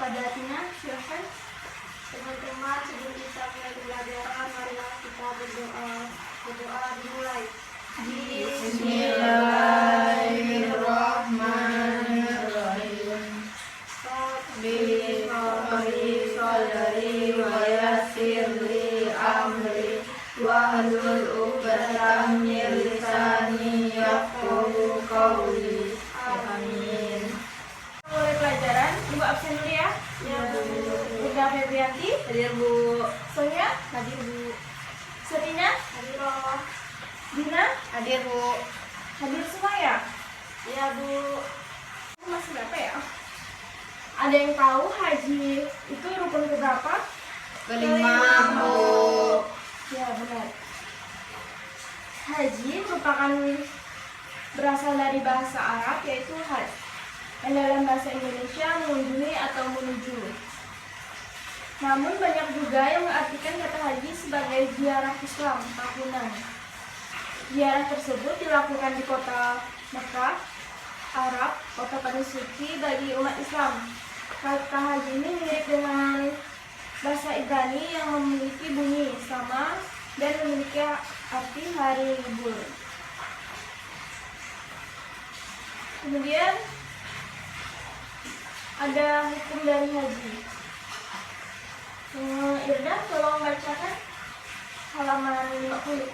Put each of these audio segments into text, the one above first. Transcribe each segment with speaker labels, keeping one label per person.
Speaker 1: kepada Tina, silahkan.
Speaker 2: Teman-teman, sebelum kita mulai pembelajaran, marilah kita berdoa. Berdoa dimulai.
Speaker 3: Bismillahirrahmanirrahim. Bismillahirrahmanirrahim. Wa yassir li amri wahlul 'uqdatam min lisani yafqahu qawli. Amin.
Speaker 1: Mulai pelajaran, Ibu absen dulu ya.
Speaker 2: Ya, Bu.
Speaker 1: Udah Febrianti,
Speaker 3: Hadir Bu.
Speaker 1: Sonia,
Speaker 2: Hadir, Bu.
Speaker 1: Serina,
Speaker 2: Hadir, Roh.
Speaker 1: Dina,
Speaker 3: Hadir Bu.
Speaker 1: hadir semua ya?
Speaker 2: Ya, Bu.
Speaker 1: Ini masih berapa ya? Ada yang tahu haji itu rukun keberapa?
Speaker 3: Kelima Bu.
Speaker 1: Ya benar. Haji merupakan berasal dari bahasa Arab yaitu haj, yang dalam bahasa Indonesia mengunjungi atau menuju. Namun banyak juga yang mengartikan kata haji sebagai ziarah Islam tahunan. Ziarah tersebut dilakukan di kota Mekah, Arab, kota paling suci bagi umat Islam. Kata haji ini mirip dengan bahasa Ibrani yang memiliki bunyi sama dan memiliki arti hari libur. Kemudian ada hukum dari haji. Irda, tolong bacakan halaman 50.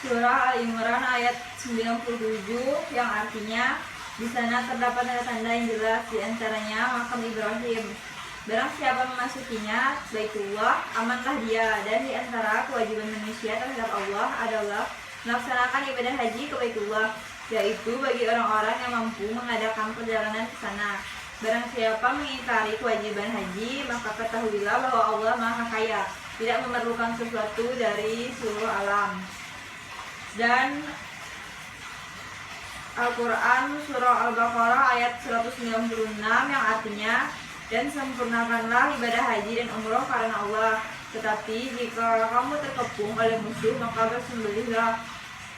Speaker 3: Surah Al-Imran ayat 97 yang artinya di sana terdapat tanda-tanda yang jelas, di antaranya makam Ibrahim. Barang siapa memasukinya, Baitullah, amanlah dia. Dan di antara kewajiban manusia terhadap Allah adalah melaksanakan ibadah haji ke Baitullah, yaitu bagi orang-orang yang mampu mengadakan perjalanan ke sana. Barang siapa mengingkari kewajiban haji, maka ketahuilah bahwa Allah Maha Kaya, tidak memerlukan sesuatu dari seluruh alam. Dan Al-Quran Surah Al-Baqarah ayat 196 yang artinya, dan sempurnakanlah ibadah haji dan umroh karena Allah. Tetapi jika kamu terkepung oleh musuh, maka bersembelihlah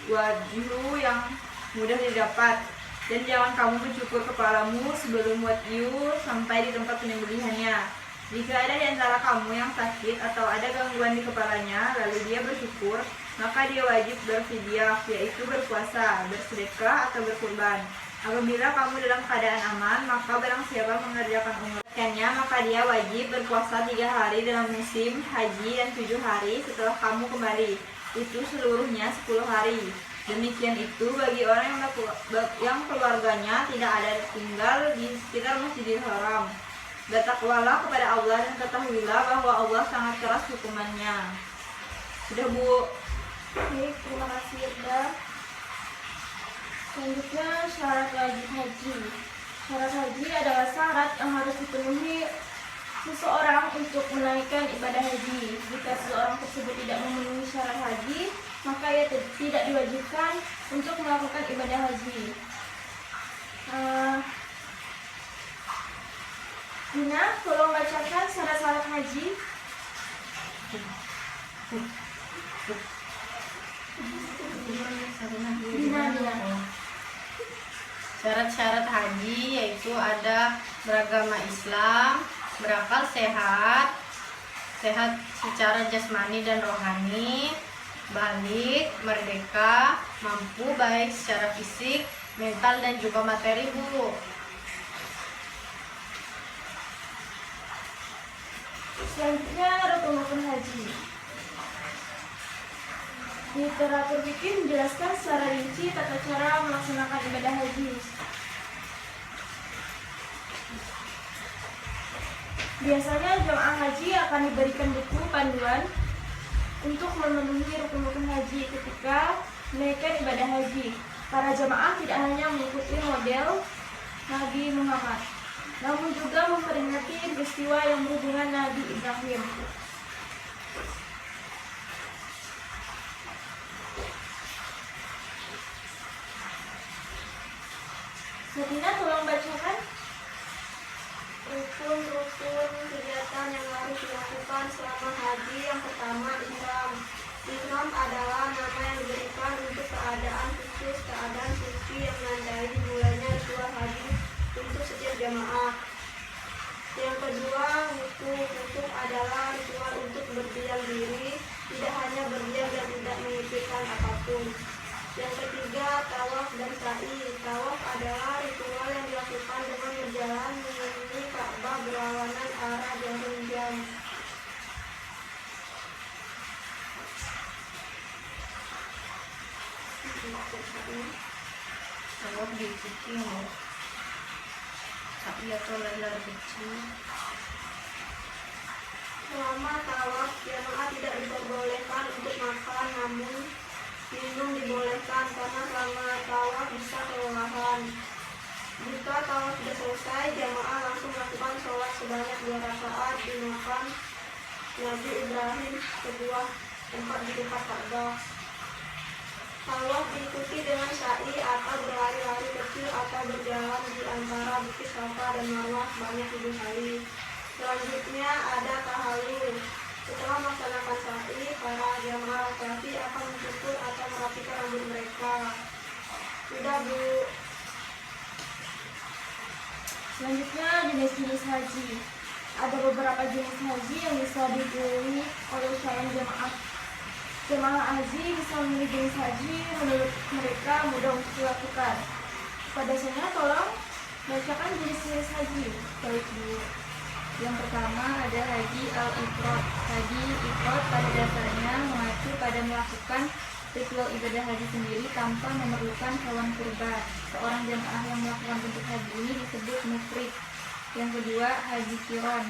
Speaker 3: wahyu yang mudah didapat, dan jangan kamu mencukur kepalamu sebelum wahyu sampai di tempat penyembelihannya. Jika ada di antara kamu yang sakit atau ada gangguan di kepalanya, lalu dia bersyukur, maka dia wajib berfidyah, yaitu berpuasa, bersedekah, atau berkurban. Apabila kamu dalam keadaan aman, maka barang siapa mengerjakan umrahnya, maka dia wajib berpuasa 3 hari dalam musim haji dan 7 hari setelah kamu kembali. Itu seluruhnya 10 hari. Demikian itu bagi orang yang keluarganya tidak ada tinggal di sekitar Masjidil Haram. Bertakwalah kepada Allah dan ketahuilah bahwa Allah sangat keras hukumannya. Sudah Bu.
Speaker 1: Baik, terima kasih Irda. Selanjutnya syarat wajib haji. Syarat haji adalah syarat yang harus dipenuhi seseorang untuk menaikkan ibadah haji. Jika seseorang tersebut tidak memenuhi syarat haji, maka ia tidak diwajibkan untuk melakukan ibadah haji. Dina, tolong bacakan syarat-syarat haji. Dina.
Speaker 4: Syarat-syarat haji yaitu ada beragama Islam, berakal sehat secara jasmani dan rohani, balik, merdeka, mampu baik secara fisik, mental dan juga materi Bu.
Speaker 1: Selanjutnya rukun-rukun haji. Literatur fikih menjelaskan secara rinci tata cara melaksanakan ibadah haji. Biasanya jemaah haji akan diberikan buku panduan untuk memenuhi rukun-rukun haji ketika menaikkan ibadah haji. Para jemaah tidak hanya mengikuti model Nabi Muhammad, namun juga memperingati peristiwa yang berhubungan Nabi Ibrahim. Satina, tolong bacakan.
Speaker 2: Rukun-rukun kegiatan yang harus dilakukan selama haji. Yang pertama, ihram. Ihram adalah nama yang diberikan untuk manapun. Yang ketiga, tawaf dan sa'i. Tawaf adalah ritual yang dilakukan dengan berjalan mengelilingi Ka'bah berlawanan arah jarum jam.
Speaker 4: Tawaf diikuti mau sa'i atau lari kecil.
Speaker 2: Selama tawaf, jamaah tidak diperbolehkan untuk makan, namun minum dibolehkan karena selama tawaf bisa kelelahan. Jika tawaf sudah selesai, jamaah langsung melakukan sholat sebanyak 2 rakaat di makam Nabi Ibrahim, sebuah tempat di dekat Ka'bah. Tawaf diikuti dengan sa'i atau berlari-lari kecil atau berjalan di antara bukit Safa dan Marwah sebanyak 7 kali. Selanjutnya ada tahallul. Setelah melaksanakan sa'i, para jamaah laki-laki akan mencukur atau merapikan rambut mereka. Sudah, Bu.
Speaker 1: Selanjutnya jenis-jenis haji. Ada beberapa jenis haji yang bisa dipilih oleh calon jemaah. Jemaah haji bisa memilih jenis haji menurut mereka mudah untuk dilakukan. Pada saya tolong bacakan jenis-jenis haji.
Speaker 3: Baik, Bu. Yang pertama ada haji al-ifrad. Haji ifrad pada dasarnya mengacu pada melakukan ritual ibadah haji sendiri tanpa memerlukan hewan kurban. Seorang jamaah yang melakukan bentuk haji ini disebut mufrid. Yang kedua, haji qiron.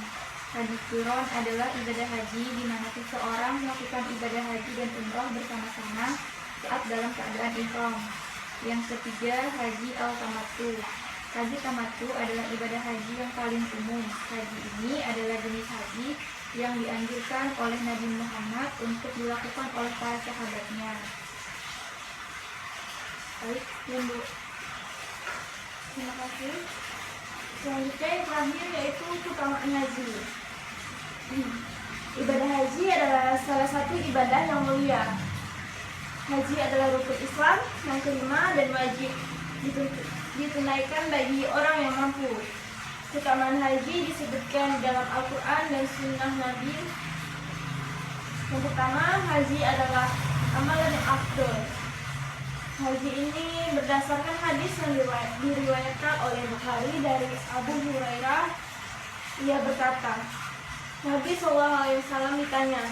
Speaker 3: Haji qiron adalah ibadah haji di mana seseorang melakukan ibadah haji dan umroh bersama-sama saat dalam keadaan ihram. Yang ketiga, haji al-tamattu. Haji tamattu adalah ibadah haji yang paling umum. Haji ini adalah jenis haji yang dianjurkan oleh Nabi Muhammad untuk dilakukan oleh para sahabatnya.
Speaker 1: Baik, ya, Bu. Terima kasih. Selanjutnya yang terakhir yaitu keutamaan haji. Ibadah haji adalah salah satu ibadah yang mulia. Haji adalah rukun Islam yang kelima dan wajib ditunaikan bagi orang yang mampu. Keutamaan haji disebutkan dalam Al-Quran dan Sunnah Nabi. Yang pertama, haji adalah amalan yang afdol. Haji ini berdasarkan hadis yang diriwayatkan oleh Bukhari dari Abu Hurairah. Ia berkata, Nabi SAW ditanya,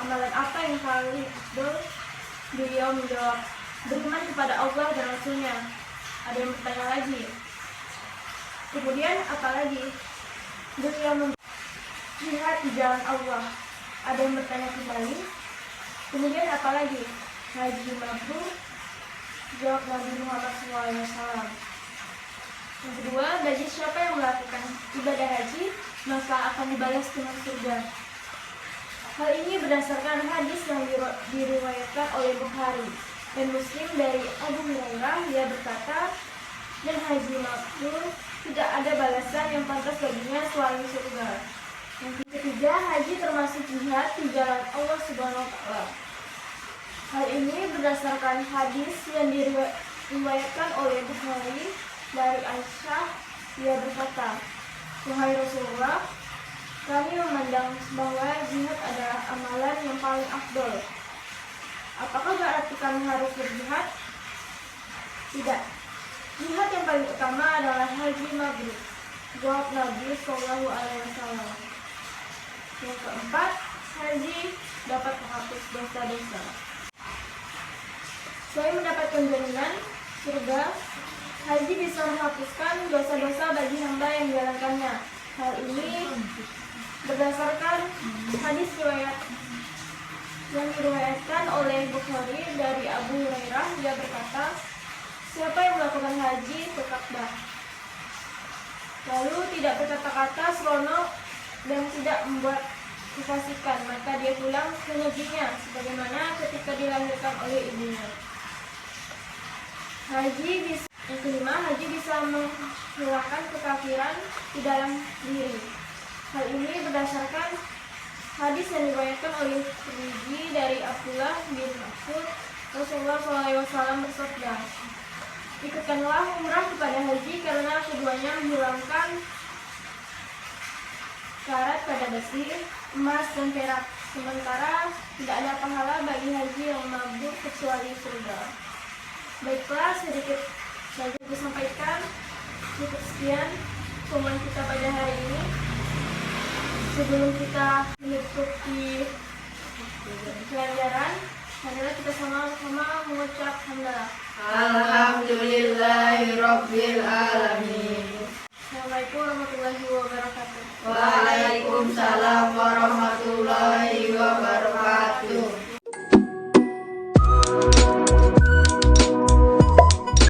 Speaker 1: amalan apa yang paling afdol? Beliau menjawab, beriman kepada Allah dan Rasulnya. Ada yang bertanya lagi, kemudian apa lagi? Beliau menjihad di jalan Allah. Ada yang bertanya kembali, kemudian apa lagi? Haji mabrur. Jawab Nabi Muhammad SAW. Yang kedua, bagi siapa yang melakukan ibadah haji, maka akan dibalas dengan surga. Hal ini berdasarkan hadis yang diriwayatkan oleh Bukhari dan Muslim dari Abu Hurairah. Ia berkata, dan haji mabrur tidak ada balasan yang pantas baginya selain surga. Yang ketiga, haji termasuk jihad di jalan Allah Subhanahu wa Ta'ala. Hal ini berdasarkan hadis yang diriwayatkan oleh Bukhari dari Aisyah. Ia berkata, wahai Rasulullah, kami memandang bahwa jihad adalah amalan yang paling afdol. Apakah berarti kami harus berjihad? Tidak. Jihad yang paling utama adalah haji mabrur. Jawab Nabi SAW. Yang keempat, haji dapat menghapus dosa-dosa. Selain mendapatkan jaminan surga, haji bisa menghapuskan dosa-dosa bagi hamba yang menjalankannya. Hal ini berdasarkan hadis riwayat yang diriwayatkan oleh Bukhari dari Abu Hurairah. Dia berkata, siapa yang melakukan haji ke Ka'bah lalu tidak berkata-kata seronok dan tidak membuat kefasikan, maka dia pulang ke negerinya sebagaimana ketika dilahirkan oleh ibunya. Yang kelima, haji bisa menghilangkan kekafiran di dalam diri. Hal ini berdasarkan hadis yang diriwayatkan oleh Tirmidzi dari Abdullah bin Mas'ud. Rasulullah SAW bersabda, ikutkanlah umrah kepada haji karena keduanya menghilangkan karat pada besi, emas dan perak. Sementara tidak ada pahala bagi haji yang mabrur kecuali surga. Baiklah, sedikit saja disampaikan. Cukup sekian pengumuman kita pada hari ini. Sebelum kita menutupi pelajaran, marilah kita sama-sama mengucap hamdalah.
Speaker 3: Alhamdulillahirabbil alamin.
Speaker 1: Assalamualaikum warahmatullahi wabarakatuh.
Speaker 3: Waalaikumsalam warahmatullahi wabarakatuh.